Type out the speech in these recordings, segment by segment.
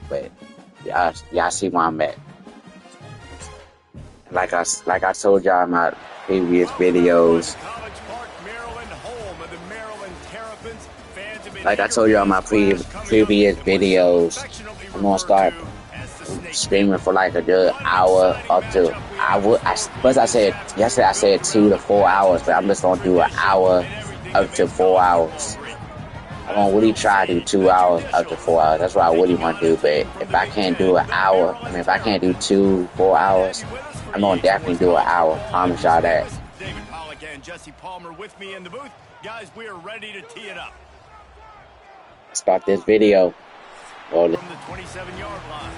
but y'all see where I'm at. Like I told y'all in my previous videos. Like I told you on my previous videos, I'm gonna start streaming for like a good hour up to first I said yesterday I said 2 to 4 hours, but I'm just gonna do an hour up to 4 hours. I'm gonna really try to do 2 hours up to 4 hours. That's what I really want to do. But if I can't do an hour, if I can't do 2, 4 hours, I'm gonna definitely do an hour. Promise y'all that. David Pollock and Jesse Palmer with me in the booth. Guys, we are ready to tee it up. Start this video. From the 27-yard line,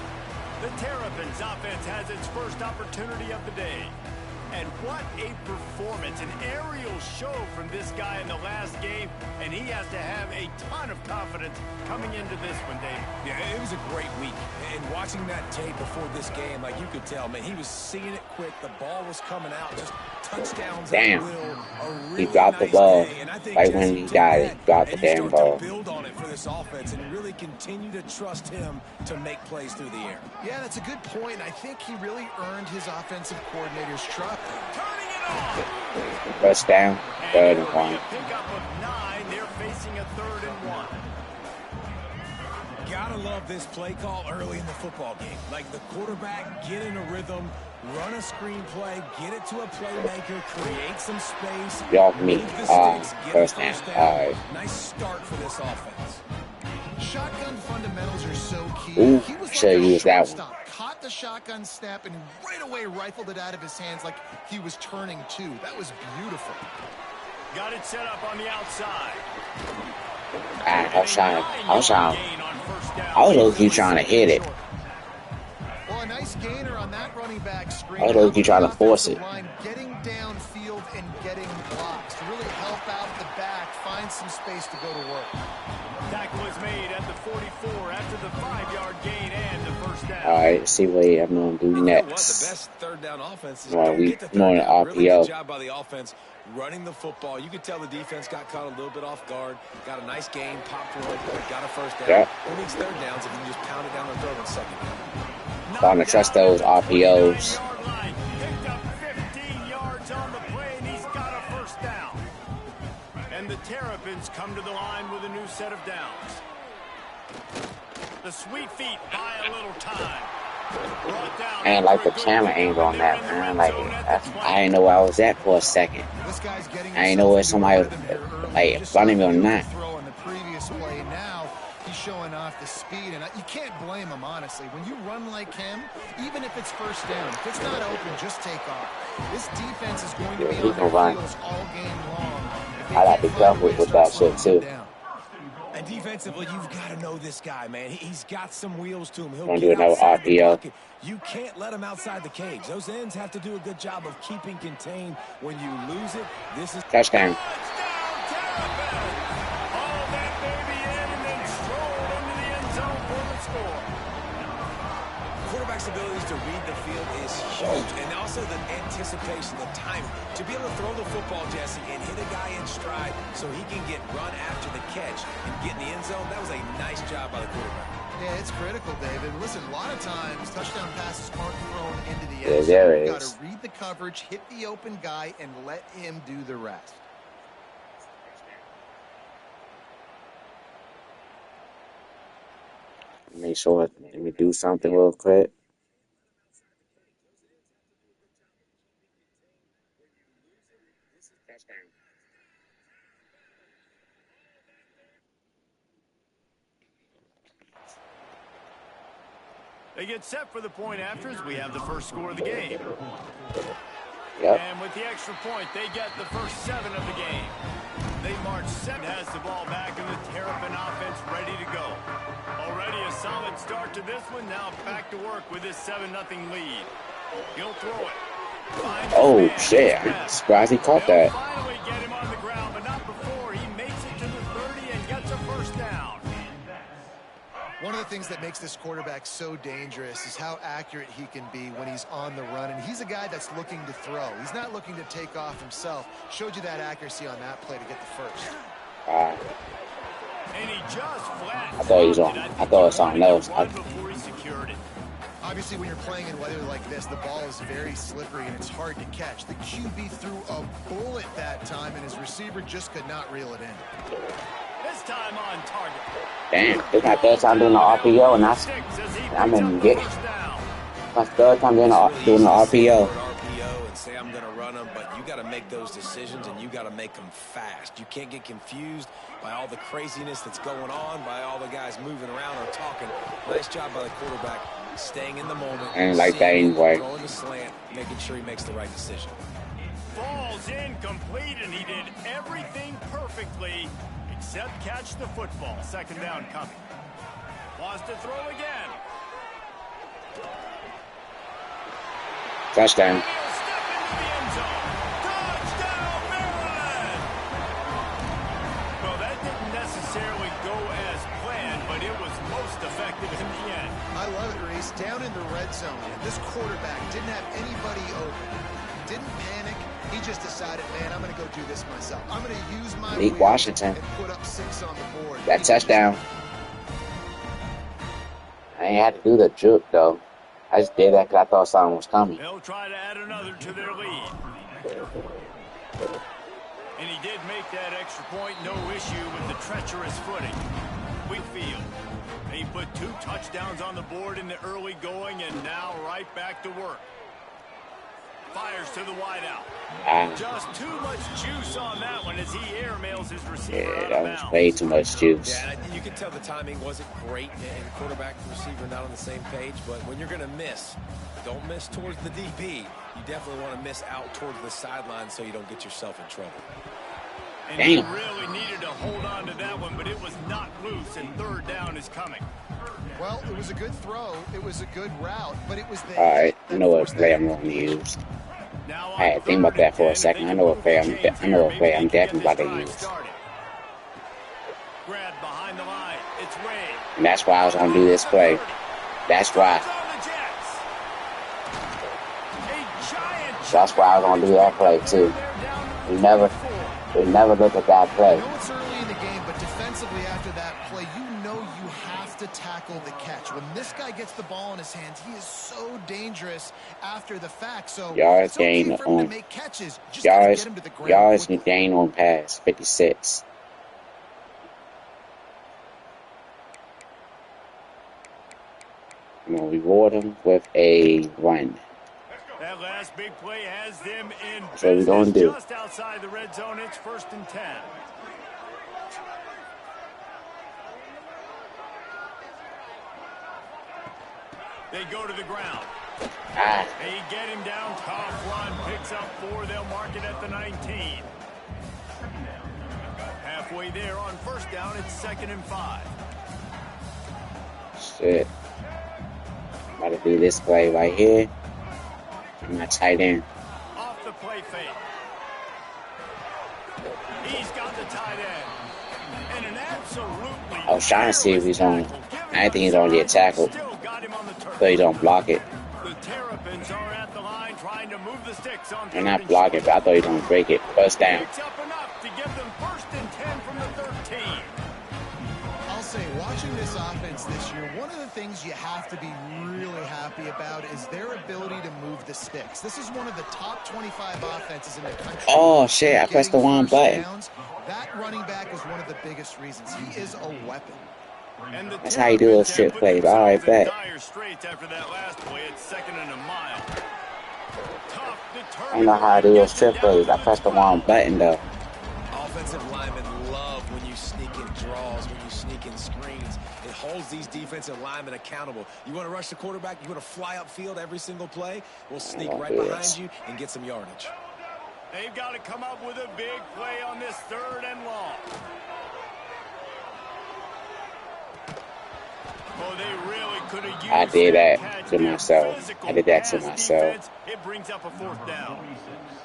the Terrapins offense has its first opportunity of the day. And what a performance, an aerial show from this guy in the last game, and he has to have a ton of confidence coming into this one, Dave. Yeah, it was a great week. And watching that tape before this game, like you could tell, man, he was seeing it quick. The ball was coming out, just touchdowns. Damn. Really He dropped the ball right when he got it. Dropped the damn ball. Build on it for this offense and really continue to trust him to make plays through the air. Yeah, that's a good point. I think he really earned his offensive coordinator's trust. Turning it on. First down, 3rd and 1. Pickup of 9. They're facing a 3rd and 1. Gotta love this play call early in the football game. Like the quarterback, get in a rhythm, run a screen play, get it to a playmaker, create some space. Y'all me. First down. All right. Nice start for this offense. Shotgun fundamentals are so key. Ooh, He was should use that one. Caught the shotgun snap and right away rifled it out of his hands like he was turning two. That was beautiful. Got it set up on the outside. I was low-key trying to hit it. Well, a nice gainer on that running back screen. I was low-key trying to force it. Getting downfield and getting blocks to really help out the back, find some space to go to work. Tackle was made at the 44 after the 5-yard gain and the first down. All right, see what I'm gonna do next. The best third down offense is we on the RPO. Really good job by the offense running the football. You could tell the defense got caught a little bit off guard. Got a nice gain, popped one, got a first down. Yep. Who needs third downs if you can just pound it down the throat on second down? Starting to trust those RPOs. Picked up 15 yards on the play, and he's got a first down. And the Terrapins come to the line with a new set of downs. The sweet feet buy a little time. I ain't like the camera angle on that, man. Like, I didn't know where I was at for a second. I didn't know where somebody was, like, in front of me or not. On the previous play, now he's showing off the speed, and you can't blame him, honestly. When you run like him, even if it's first down, if it's not open, just take off. This defense is going to be on their heels all game long. I like to jump with that shit, too. And defensively, you've got to know this guy, man. He's got some wheels to him. He'll do another RPO. You can't let him outside the cage. Those ends have to do a good job of keeping contained. When you lose it, this is touchdown. Quarterback's abilities to read the field is huge, and also the anticipation, the timing. To be able to throw the football, Jesse, and hit a guy in stride so he can get run after the catch and get in the end zone, that was a nice job by the quarterback. Yeah, it's critical, David. Listen, a lot of times touchdown passes aren't thrown into the Yeah, end zone. there it You've got is. to read the coverage, hit the open guy, and let him do the rest. Make sure, let me do something real quick. They get set for the point afters. We have the first score of the game. Yep. And with the extra point, they get the first 7 of the game. They march 7, has the ball back, and the Terrapin offense ready to go. Already a solid start to this one. Now back to work with this 7-0 lead. He'll throw it. Oh, shit. I'm surprised he caught that. Finally get him on the ground, but not before. He makes it to the 30 and gets a first down. One of the things that makes this quarterback so dangerous is how accurate he can be when he's on the run. And he's a guy that's looking to throw. He's not looking to take off himself. Showed you that accuracy on that play to get the first. And he just flat I thought he was on. dropped it. I thought it was something else. Before he secured it. Obviously, when you're playing in weather like this, the ball is very slippery and it's hard to catch. The QB threw a bullet that time, and his receiver just could not reel it in. This time on target. Damn, this my third time doing the RPO, and I'm in get. My third time doing the RPO. And say I'm going to run them, but you got to make those decisions and you got to make them fast. You can't get confused by all the craziness that's going on, by all the guys moving around or talking. Nice job by the quarterback staying in the moment. And like that anyway. Throwing the slant, making sure he makes the right decision. Falls incomplete, and he did everything perfectly except catch the football. Second down coming. Wants to throw again. Touchdown. He'll step into the end zone. Touchdown, Maryland! Well, that didn't necessarily go as planned, but it was most effective in the end. I love it, Reese. Down in the red zone, this quarterback didn't have anybody open. Didn't panic. He just decided, man, I'm going to go do this myself. I'm going to use my Malik Washington. And put up 6 on the board. That touchdown. I ain't had to do the juke, though. I just did that because I thought something was coming. They'll try to add another to their lead. And he did make that extra point, no issue with the treacherous footing. We feel he put 2 touchdowns on the board in the early going, and now right back to work. Fires to the wideout. Just too much juice on that one as he airmails his receiver out of that was bounds. way too much juice. Yeah, you can tell the timing wasn't great, and quarterback and receiver not on the same page, but when you're going to miss, don't miss towards the DB. You definitely want to miss out towards the sideline so you don't get yourself in trouble. And he really needed to hold on to that one, but it was not loose, and third down is coming. Well, it was a good throw. It was a good route, but it was the... Alright, I know what play I'm going to use. I had to think about that for a second. I know what play I'm definitely about to use. Grabbed behind the line. It's Wade. And that's why I was going to do this play. That's why. That's why I was going to do that play, too. We never look at that play. I know it's early in the game, but defensively after that play, you know you have to tackle the catch. When this guy gets the ball in his hands, he is so dangerous after the fact. So yards gain on yards gain on pass 56. I'm gonna reward him with a run. That last big play has them in That's what we're gonna do. Just outside the red zone. It's 1st and 10. They go to the ground. They get him down. Tough run. Picks up 4. They'll mark it at the 19. Halfway there on 1st down. It's 2nd and 5. Shit. About to do this play right here. I'm not tight end. Off the play fake. He's got the tight end. And an absolutely... I was trying to see if he's on. I didn't think he's going to get tackled. So he don't block it. The Terrapins are at the line trying to move the sticks on. They're not blocking, but I thought he was going to break it. First down. Picks up enough to give them 1st and 10 from the 13. I'll say, watching this offense this year, one of the things you have to be really happy about is their ability to move the sticks. This is one of the top 25 offenses in the country. Oh, shit, I pressed the wrong button. That running back is one of the biggest reasons. He is a weapon. That's how you do those strip plays. All right, bet. After that last play, it's 2nd and a mile. I don't know how to do those strip plays. I pressed the wrong button, though. Offensive linemen love when you sneak in draws, when you sneak in screens. It holds these defensive linemen accountable. You want to rush the quarterback, you want to fly upfield every single play, we'll sneak right behind you and get some yardage. They've got to come up with a big play on this 3rd and long. Oh, they really could have used I did that to myself. I did that to myself. It brings up a 4th down.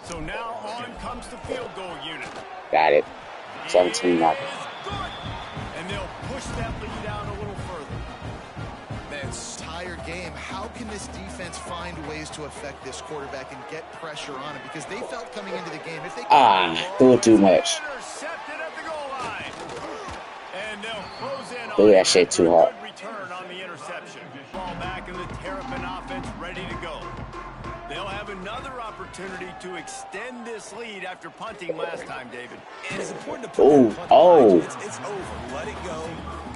So now on comes the field goal unit. Got it. 17 nothing. And they'll push that lead down a little further. Man's tired game. How can this defense find ways to affect this quarterback and get pressure on him? Because they felt coming into the game, if they threw it too much. Intercepted at the goal line. And they'll threw that shit too hard. Good return on the interception. Ball back and the Terrapin offense ready to go. They'll have another opportunity to extend this lead after punting last time, David. And it's important to put that punt behind you. It's over. Let it go.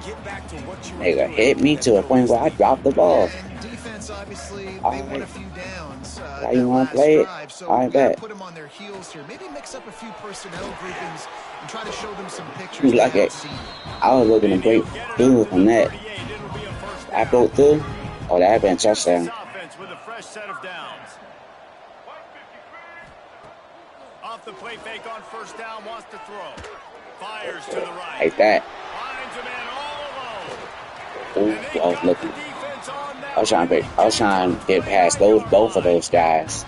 Get back to what you were Nigga doing. hit me to a point where I dropped the ball. And defense, obviously, they won a few downs. How you want to play it? So I bet. put them on their heels here. Maybe mix up a few personnel groupings and try to show them some pictures. Like it. I was looking to break through from that. I broke through. Oh, that had been a touchdown. Offense with a fresh set of downs. Off the play fake on first down, wants to throw. Fires to the right. Like that. Finds a man all alone. Ooh, I was looking. I was trying to get past both of those guys.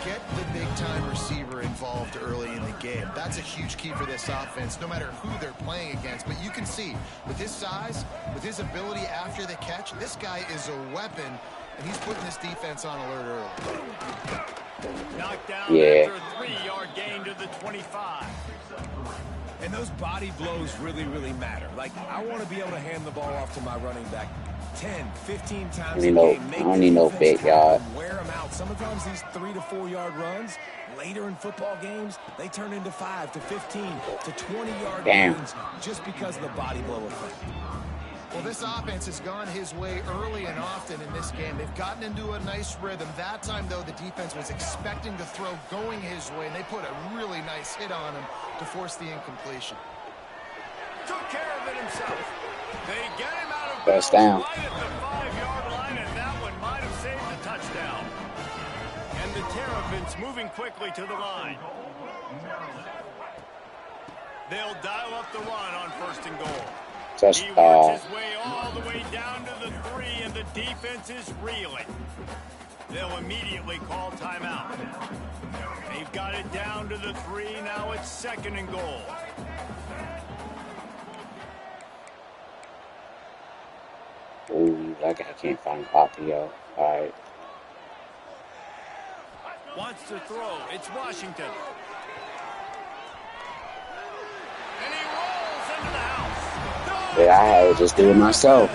Get the big-time receiver involved early in the game. That's a huge key for this offense, no matter who they're playing against. But you can see, with his size, with his ability after the catch, this guy is a weapon, and he's putting this defense on alert early. Knocked down after a 3-yard gain to the 25. And those body blows really, really matter. Like, I want to be able to hand the ball off to my running back 10, 15 times a game. I don't need no big yard. Wear them out. Sometimes these 3 to 4 yard runs, later in football games, they turn into 5 to 15 to 20-yard gains just because of the body blow effect. Well, this offense has gone his way early and often in this game. They've gotten into a nice rhythm. That time, though, the defense was expecting to throw going his way, and they put a really nice hit on him to force the incompletion. Took care of it himself. They get him out of First down. right at the 5-yard line, and that one might have saved the touchdown. And the Terrapins moving quickly to the line. They'll dial up the run on first and goal. He works his way all the way down to the 3, and the defense is reeling. They'll immediately call timeout. They've got it down to the 3. Now it's second and goal. Ooh, that guy can't find Papio. All right. Wants to throw. It's Washington. And he rolls into the house. But I had to just do it myself.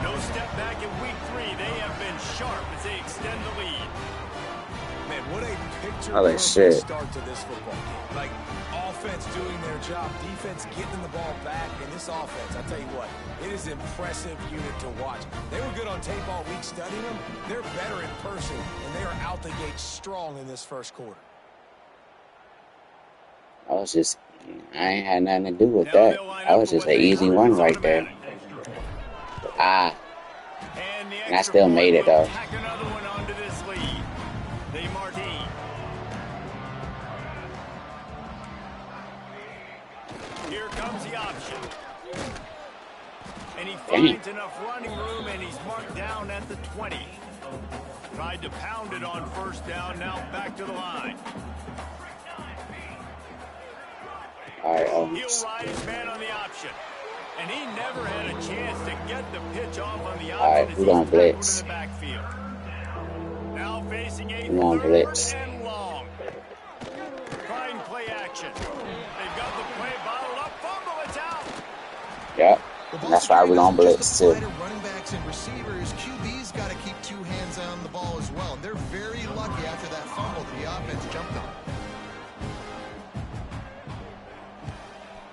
No step back in week 3. They have been sharp as they extend the lead. Man, what a Shit. start to this football game. Like, offense doing their job, defense getting the ball back, and this offense, I tell you what, it is an impressive unit to watch. They were good on tape all week studying them. They're better in person, and they are out the gate strong in this first quarter. I ain't had nothing to do with that. That was just an easy one right there. And I still made it though. Another one onto this lead. They Martin. Here comes the option. And he finds enough running room, and he's marked down at the 20. Tried to pound it on first down, now back to the line. All right, He'll ride his man on the option. And he never had a chance to get the pitch off on the option. All right, we're going to blitz. Now facing a We're going to blitz. and long. Trying play action. They've got the play bottled up. Fumble, it's out. Yep. That's why we're going to blitz too. Running backs and receivers, QB's got to keep 2 hands on the ball as well. And they're very lucky after that fumble that the offense jumped them.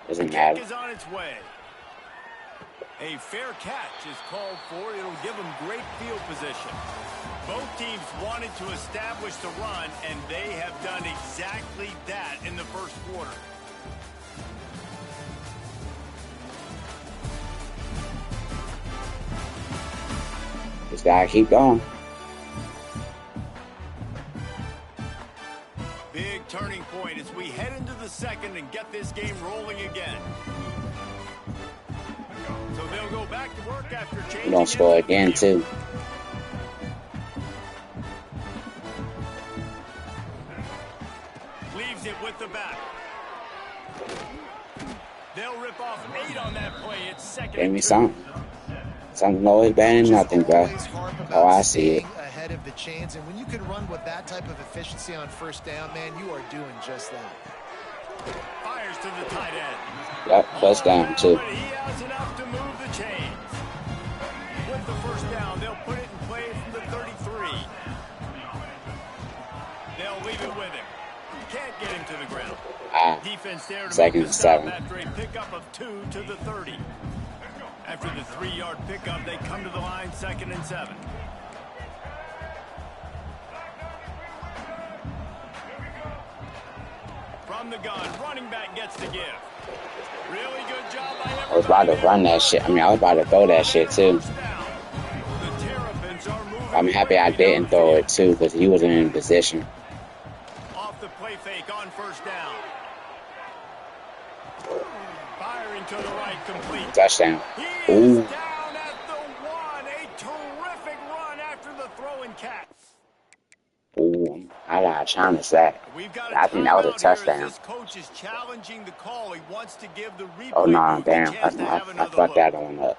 Doesn't matter. Kick is on its way. A fair catch is called for. It'll give them great field position. Both teams wanted to establish the run, and they have done exactly that in the first quarter. Just gotta keep going. Big turning point as we head into the second and get this game rolling again. So they'll go back to work after changing. We're gonna score again too. Leaves it with the back. They'll rip off 8 on that play. It's second. Give me something. Something always better than nothing, bro. Oh, I see it. Ahead of the chains, and when you can run with that type of efficiency on first down, man, you are doing just that. fires to the tight end. Yep, touchdown too. But he has enough to move the chains. With the first down, they'll put it in play from the 33. They'll leave it with him. Can't get him to the ground. Defense there to second make and the stop 7. after a pickup of 2 to the 30. After the 3-yard pickup, they come to the line, 2nd and 7. From the gun, running back gets the give. Really good job by everybody. I was about to run that shit. I mean, I was about to throw that shit too. The Terrapins are moving. I'm happy I didn't throw it too because he wasn't in position. Off the play fake on first down. Firing to the right, complete. Touchdown. He is Ooh. down at the 1. A terrific run after the throw and catch. Ooh, I got a chance that. We've got I think that was a touchdown. This coach is challenging the call. He wants to give the replay Oh no, booth a damn! chance to have I another fucked look. that one up.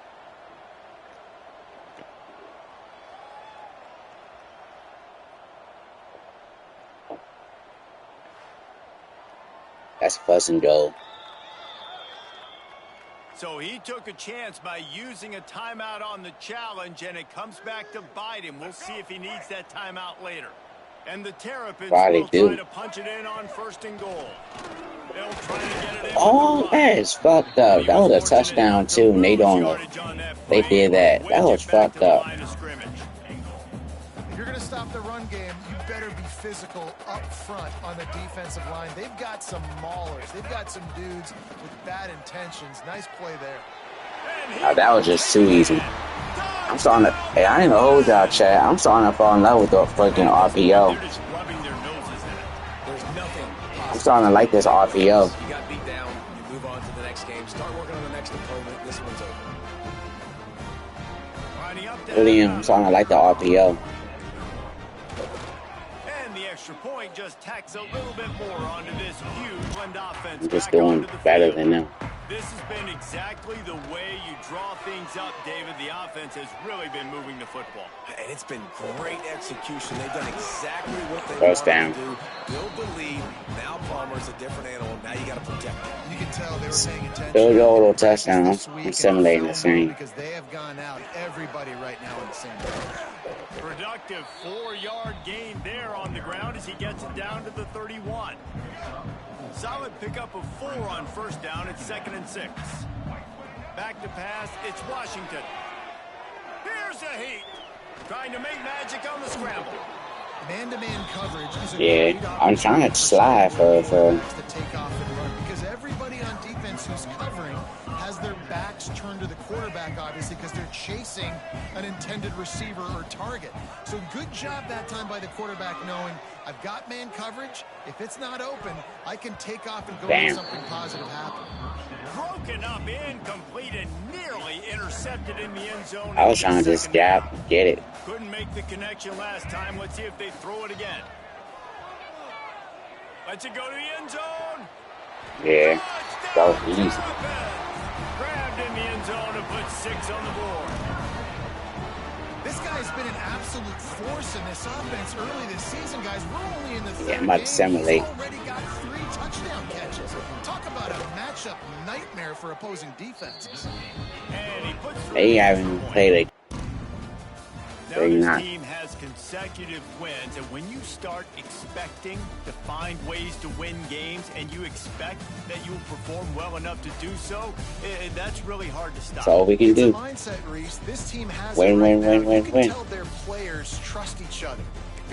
That's first and goal. So he took a chance by using a timeout on the challenge, and it comes back to bite him. We'll see if he needs that timeout later. And the Terrapins Probably will do. try to punch it in on 1st and goal. They'll try to get it in. Oh, that is fucked up. That was a touchdown too, and they don't. They did that. That was fucked up. If you're going to stop the run game, you better be physical up front on the defensive line. They've got some maulers. They've got some dudes with bad intentions. Nice play there. Oh, that was just too easy. I'm starting to. Hey, I ain't gonna hold y'all, chat. I'm starting to fall in love with the fucking RPO. They're just rubbing their noses in it. There's nothing possible. I'm starting to like this RPO. You got beat down, you move on to the next game. Start working on the next opponent. This one's over. Lining up Really, I'm starting to like the RPO. And the extra point just tacks a little bit more onto this huge Blend offense. I'm just back doing onto the better field. than them. This has been exactly the way you draw things up, David. The offense has really been moving the football. And it's been great execution. They've done exactly what they First wanted down. to do. Build the lead. Now Palmer's a different animal. Now you got to protect him. You can tell they were paying attention. Field goal or touchdown. This week I'm simulating the in film same. because they have gone out. Everybody right now on the same page. Productive 4-yard gain there on the ground as he gets it down to the 31. Solid pickup of 4 on first down. It's 2nd and 6. Back to pass. It's Washington. Here's a heat. Trying to make magic on the scramble. Man-to-man coverage is a Yeah, great I'm trying to slide for. to take off and run because everybody on defense who's covering has their backs turned to the quarterback, obviously, because they're chasing an intended receiver or target. So good job that time by the quarterback knowing I've got man coverage. If it's not open, I can take off and go make something positive happen. Broken up, incomplete, and nearly intercepted in the end zone. I was trying to just gap, get it. Couldn't make the connection last time. Let's see if they throw it again. Let's it go to the end zone. Yeah, that was easy. Grabbed in the end zone and put 6 on the board. This guy's been an absolute force in this offense early this season, guys. We're only in the third Yeah, I'm about to game. simulate. He's already got 3 touchdown catches. Talk about a matchup nightmare for opposing defenses. And he puts They haven't played a. Now They're this not. team has consecutive wins, and when you start expecting to find ways to win games and you expect that you will perform well enough to do so, that's really hard to stop. That's all we can It's a do. mindset, Reese. This team has Win, it right win, now. win, win, You can win. tell their players trust each other.